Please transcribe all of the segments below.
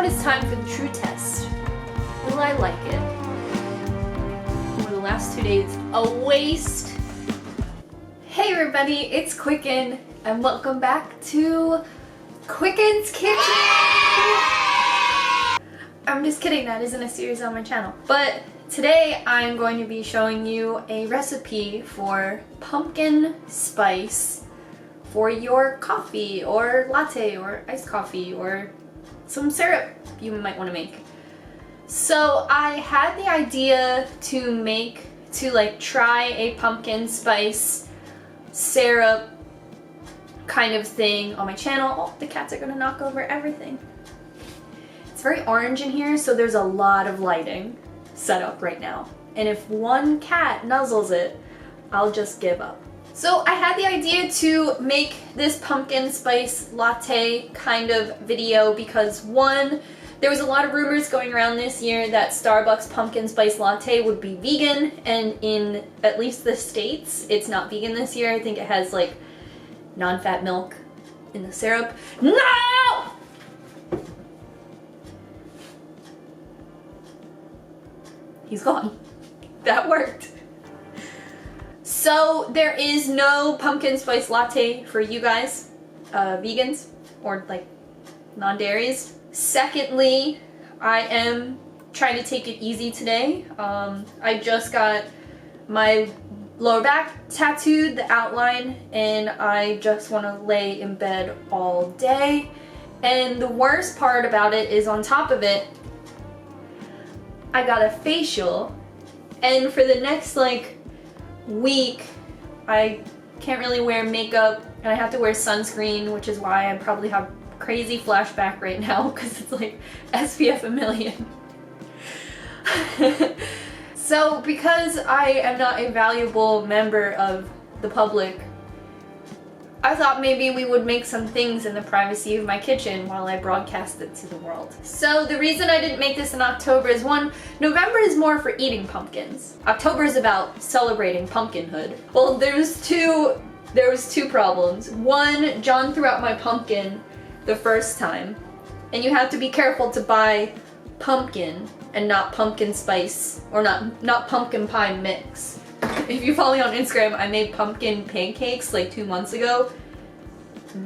it is time for the true test. Will I like it? Over the last 2 days, a waste. Hey everybody, it's Quicken, and welcome back to Quicken's Kitchen! I'm just kidding, that isn't a series on my channel. But today I'm going to be showing you a recipe for pumpkin spice for your coffee or latte or iced coffee or some syrup you might want to make. So I had the idea to try a pumpkin spice syrup kind of thing on my channel. Oh, the cats are gonna knock over everything. It's very orange in here, so there's a lot of lighting set up right now. And if one cat nuzzles it, I'll just give up. So I had the idea to make this pumpkin spice latte kind of video because one, there was a lot of rumors going around this year that Starbucks pumpkin spice latte would be vegan, and in at least the States, it's not vegan this year. I think it has like non-fat milk in the syrup. No! He's gone. That worked. So there is no pumpkin spice latte for you guys, vegans or like non-dairies. Secondly, I am trying to take it easy today. I just got my lower back tattooed, the outline, and I just want to lay in bed all day. And the worst part about it is on top of it, I got a facial, and for the next week I can't really wear makeup and I have to wear sunscreen, which is why I probably have crazy flashback right now because it's like SPF a million. So because I am not a valuable member of the public, I thought maybe we would make some things in the privacy of my kitchen while I broadcast it to the world. So the reason I didn't make this in October is one, November is more for eating pumpkins. October is about celebrating pumpkinhood. Well, there was two problems. One, John threw out my pumpkin the first time, and you have to be careful to buy pumpkin and not pumpkin spice, or not pumpkin pie mix. If you follow me on Instagram, I made pumpkin pancakes like 2 months ago.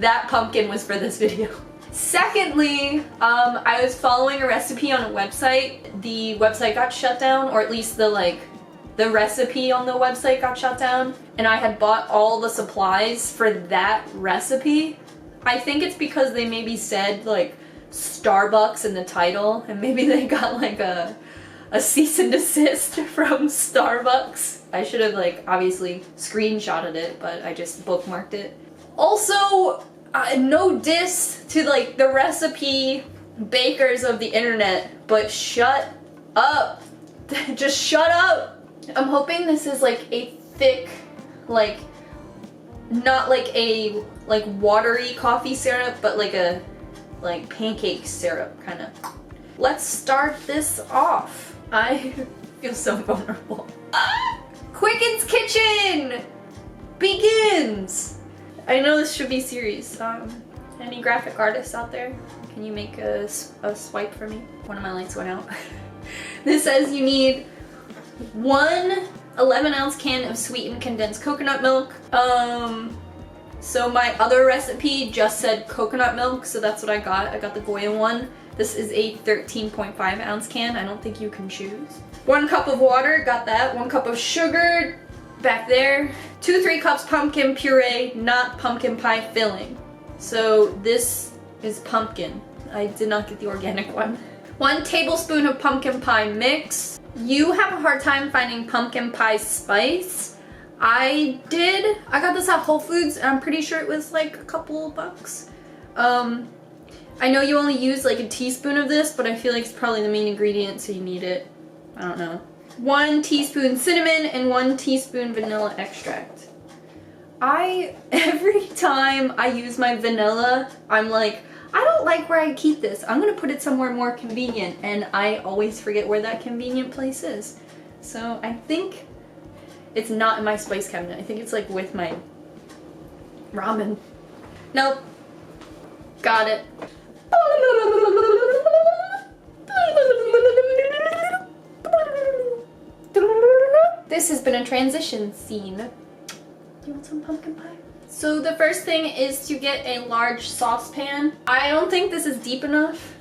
That pumpkin was for this video. Secondly, I was following a recipe on a website. The website got shut down, or at least the recipe on the website got shut down, and I had bought all the supplies for that recipe. I think it's because they maybe said Starbucks in the title, and maybe they got a cease and desist from Starbucks. I should have obviously screenshotted it, but I just bookmarked it. Also, no diss to the recipe bakers of the internet, but shut up. Just shut up. I'm hoping this is a thick, not a watery coffee syrup, but a pancake syrup kind of. Let's start this off. I feel so vulnerable. Quicken's Kitchen begins! I know this should be serious. Any graphic artists out there? Can you make a swipe for me? One of my lights went out. This says you need 1 11-ounce can of sweetened condensed coconut milk. So my other recipe just said coconut milk, so that's what I got. I got the Goya one. This is a 13.5 ounce can. I don't think you can choose. 1 cup of water, got that. 1 cup of sugar, back there. 2-3 cups pumpkin puree, not pumpkin pie filling. So this is pumpkin. I did not get the organic one. 1 tablespoon of pumpkin pie mix. You have a hard time finding pumpkin pie spice. I did. I got this at Whole Foods, and I'm pretty sure it was a couple bucks. I know you only use a teaspoon of this, but I feel it's probably the main ingredient, so you need it. I don't know. 1 teaspoon cinnamon and 1 teaspoon vanilla extract. Every time I use my vanilla, I'm I don't like where I keep this. I'm gonna put it somewhere more convenient, and I always forget where that convenient place is. So I think it's not in my spice cabinet. I think it's with my ramen. Nope. Got it. this has been a transition scene. You want some pumpkin pie? So the first thing is to get a large saucepan. I don't think this is deep enough,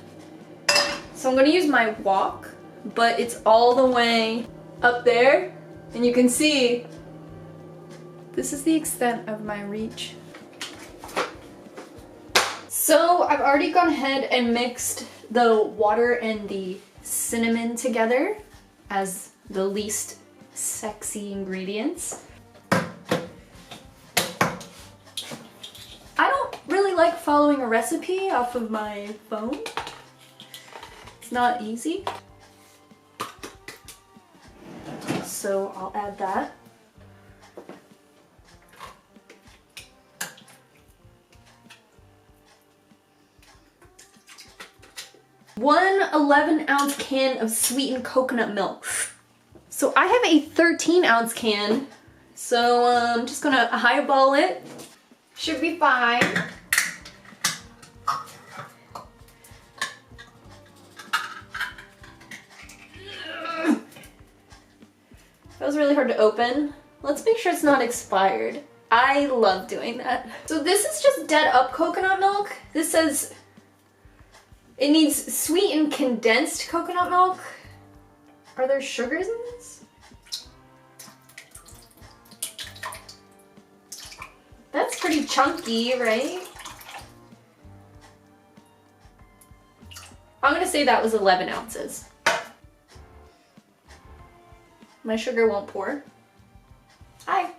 so I'm gonna use my wok, but it's all the way up there, and you can see this is the extent of my reach. So I've already gone ahead and mixed the water and the cinnamon together as the least sexy ingredients. I don't really like following a recipe off of my phone. It's not easy. So I'll add that. One 11-ounce can of sweetened coconut milk. So I have a 13-ounce can, so I'm just gonna highball it. Should be fine. That was really hard to open. Let's make sure it's not expired. I love doing that. So this is just dead up coconut milk. This says it needs sweetened condensed coconut milk. Are there sugars in this? That's pretty chunky, right? I'm gonna say that was 11 ounces. My sugar won't pour. Hi.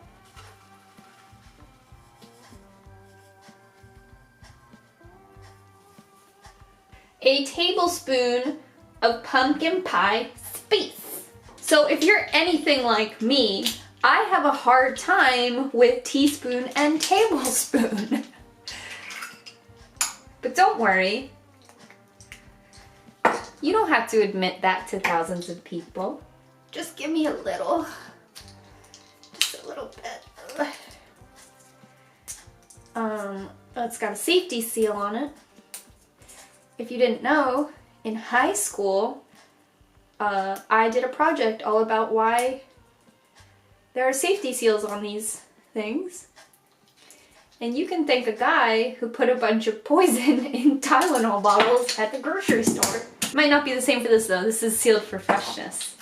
A tablespoon of pumpkin pie spice. So if you're anything like me, I have a hard time with teaspoon and tablespoon. But don't worry. You don't have to admit that to thousands of people. Just give me a little. Just a little bit. It's got a safety seal on it. If you didn't know, in high school, I did a project all about why there are safety seals on these things. And you can thank a guy who put a bunch of poison in Tylenol bottles at the grocery store. Might not be the same for this though. This is sealed for freshness.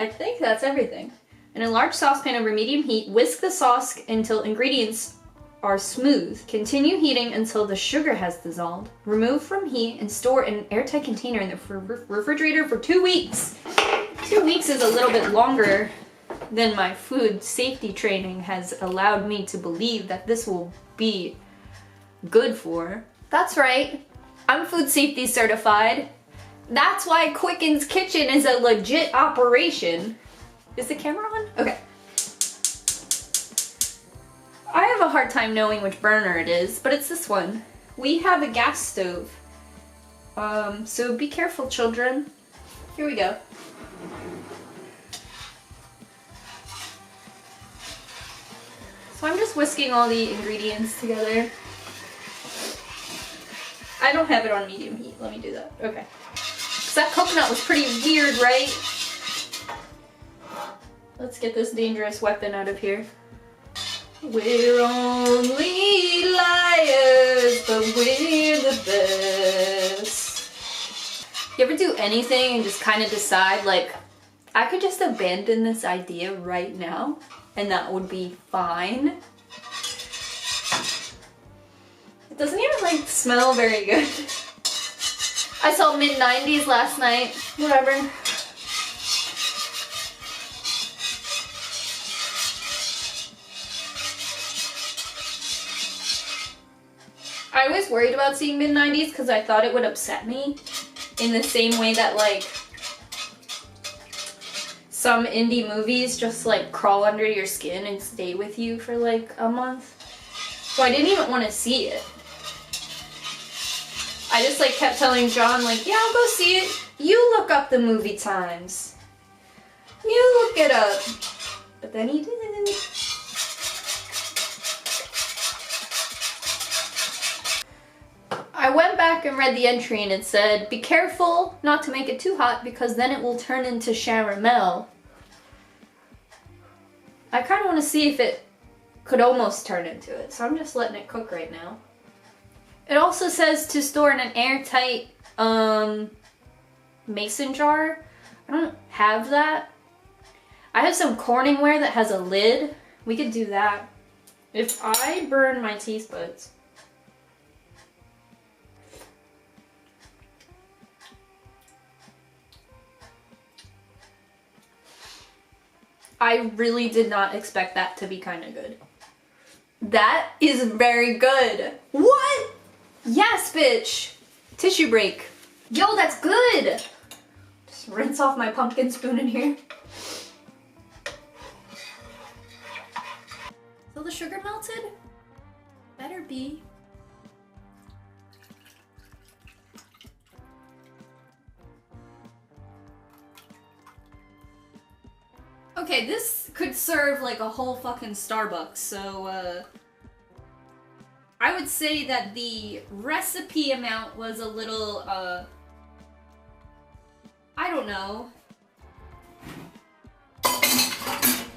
I think that's everything. In a large saucepan over medium heat, whisk the sauce until ingredients are smooth. Continue heating until the sugar has dissolved. Remove from heat and store in an airtight container in the refrigerator for 2 weeks. 2 weeks is a little bit longer than my food safety training has allowed me to believe that this will be good for. That's right, I'm food safety certified. That's why Quicken's Kitchen is a legit operation. Is the camera on? Okay. I have a hard time knowing which burner it is, but it's this one. We have a gas stove. So be careful, children. Here we go. So I'm just whisking all the ingredients together. I don't have it on medium heat. Let me do that. Okay. Because that coconut was pretty weird, right? Let's get this dangerous weapon out of here. We're only liars, but we're the best. You ever do anything and just kind of decide, like, I could just abandon this idea right now, and that would be fine? It doesn't even, like, smell very good. I saw mid-90s last night. Whatever. I was worried about seeing mid-90s because I thought it would upset me in the same way that, like, some indie movies just, like, crawl under your skin and stay with you for, like, a month. So I didn't even want to see it. I just, like, kept telling John, like, yeah, I'll go see it. You look up the movie times. You look it up. But then he didn't. I went back and read the entry and it said, be careful not to make it too hot because then it will turn into caramel. I kind of want to see if it could almost turn into it, so I'm just letting it cook right now. It also says to store in an airtight mason jar. I don't have that. I have some Corningware that has a lid. We could do that. If I burn my taste buds. I really did not expect that to be kind of good. That is very good. What? Yes, bitch. Tissue break. Yo, that's good. Just rinse off my pumpkin spoon in here. So the sugar melted? Better be. Okay, this could serve like a whole fucking Starbucks, so I would say that the recipe amount was a little, I don't know,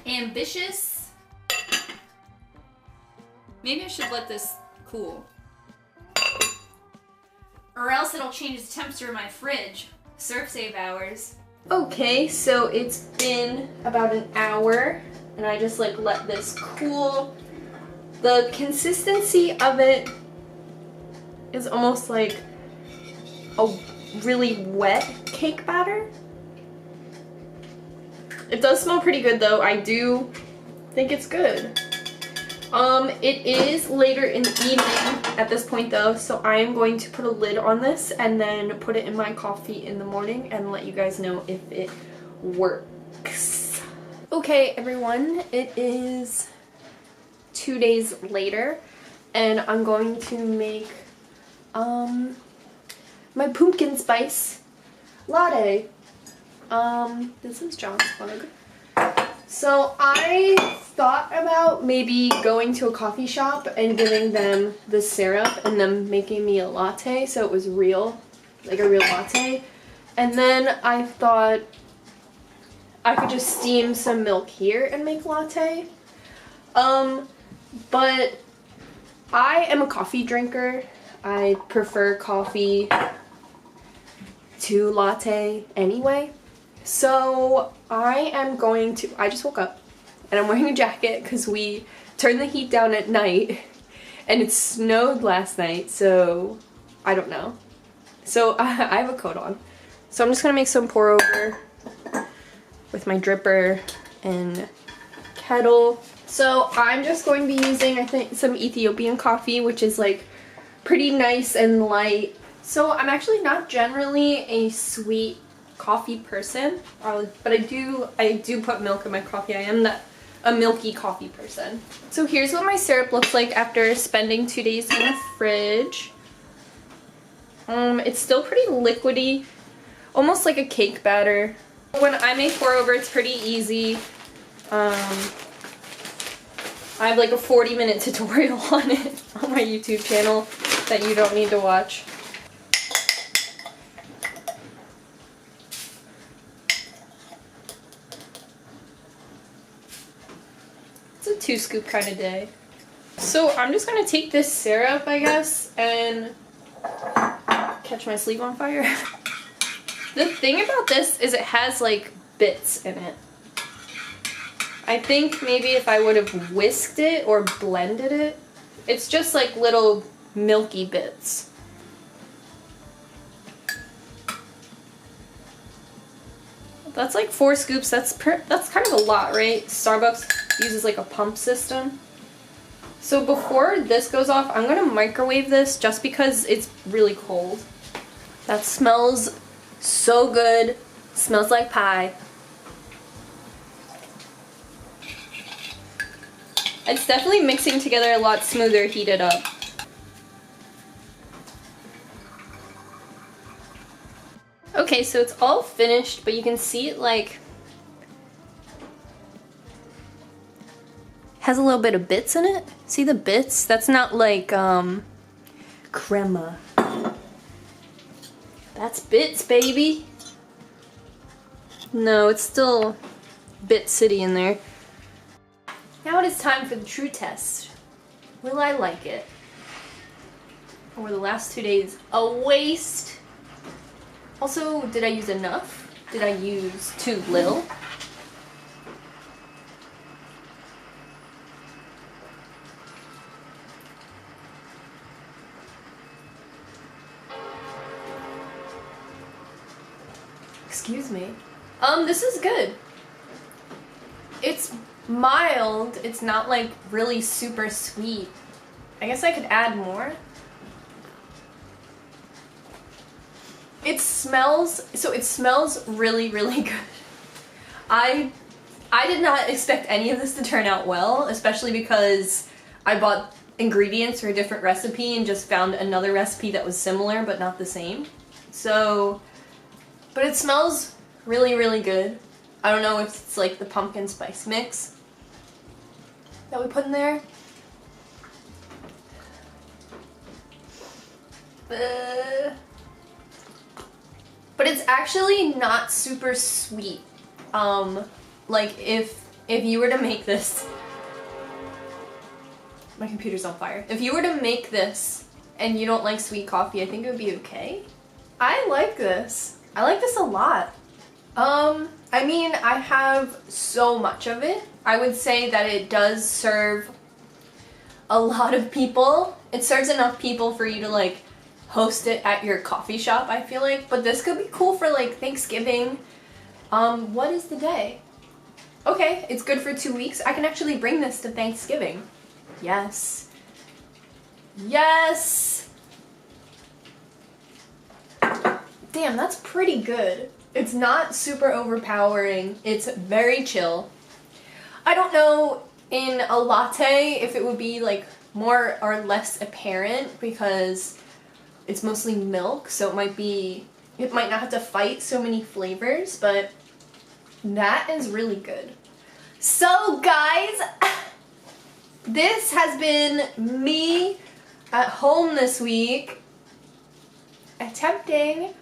ambitious. Maybe I should let this cool. Or else it'll change the temperature of my fridge. Serve save hours. Okay, so it's been about an hour, and I just like let this cool. The consistency of it is almost like a really wet cake batter. It does smell pretty good though. I do think it's good. It is later in the evening at this point though, so I am going to put a lid on this and then put it in my coffee in the morning and let you guys know if it works. Okay everyone, it is 2 days later and I'm going to make my pumpkin spice latte. This is John's mug. So I thought about maybe going to a coffee shop and giving them the syrup and them making me a latte so it was real, like a real latte. And then I thought I could just steam some milk here and make latte. But I am a coffee drinker. I prefer coffee to latte anyway. So I am going to, I just woke up and I'm wearing a jacket because we turned the heat down at night and it snowed last night, so I don't know. So I have a coat on. So I'm just gonna make some pour over with my dripper and kettle. So I'm just going to be using, I think, some Ethiopian coffee, which is like pretty nice and light. So I'm actually not generally a sweet coffee person, but I do put milk in my coffee. I am a milky coffee person. So here's what my syrup looks like after spending 2 days in the fridge. It's still pretty liquidy, almost like a cake batter. When I make pour over, it's pretty easy. I have like a 40-minute tutorial on it on my YouTube channel that you don't need to watch. It's a 2-scoop kind of day. So I'm just gonna take this syrup, I guess, and catch my sleeve on fire. The thing about this is it has like bits in it. I think maybe if I would have whisked it or blended it, it's just like little milky bits. That's like 4 scoops. That's kind of a lot, right? Starbucks uses like a pump system. So before this goes off, I'm gonna microwave this just because it's really cold. That smells so good. Smells like pie. It's definitely mixing together a lot smoother heated up. Okay, so it's all finished, but you can see it like has a little bit of bits in it. See the bits? That's not like crema. That's bits, baby. No, it's still bit city in there. Now it is time for the true test. Will I like it? Or were the last 2 days a waste? Also, did I use enough? Did I use too little? Excuse me. This is good. It's mild. It's not like really super sweet. I guess I could add more. It smells really, really good. I did not expect any of this to turn out well, especially because I bought ingredients for a different recipe and just found another recipe that was similar but not the same. So, but it smells really, really good. I don't know if it's like the pumpkin spice mix that we put in there. But it's actually not super sweet. Like if you were to make this, my computer's on fire. If you were to make this and you don't like sweet coffee, I think it would be okay. I like this. I like this a lot. I mean, I have so much of it. I would say that it does serve a lot of people. It serves enough people for you to like host it at your coffee shop, I feel like. But this could be cool for like Thanksgiving. What is the day? Okay, it's good for 2 weeks. I can actually bring this to Thanksgiving. Yes. Yes! Damn, that's pretty good. It's not super overpowering. It's very chill. I don't know in a latte if it would be like more or less apparent because it's mostly milk, so it might not have to fight so many flavors, but that is really good. So guys, this has been me at home this week attempting,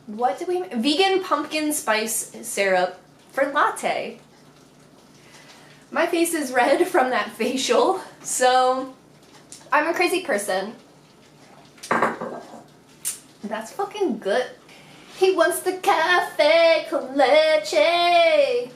what did we make? Vegan pumpkin spice syrup for latte. My face is red from that facial, so I'm a crazy person. That's fucking good. He wants the cafe con leche.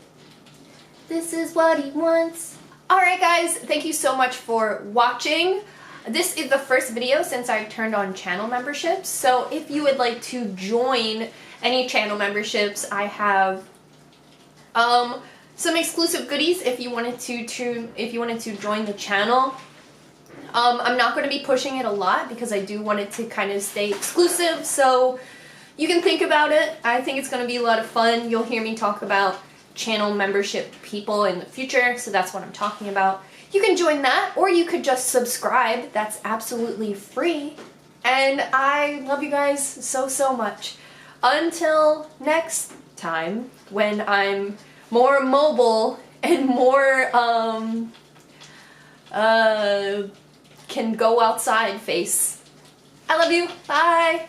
This is what he wants. Alright guys, thank you so much for watching. This is the first video since I turned on channel memberships, so if you would like to join any channel memberships, I have some exclusive goodies if you wanted to join the channel. I'm not going to be pushing it a lot because I do want it to kind of stay exclusive, so you can think about it. I think it's going to be a lot of fun. You'll hear me talk about channel membership people in the future, so that's what I'm talking about. You can join that, or you could just subscribe. That's absolutely free. And I love you guys so, so much. Until next time, when I'm more mobile and more, can go outside face. I love you. Bye.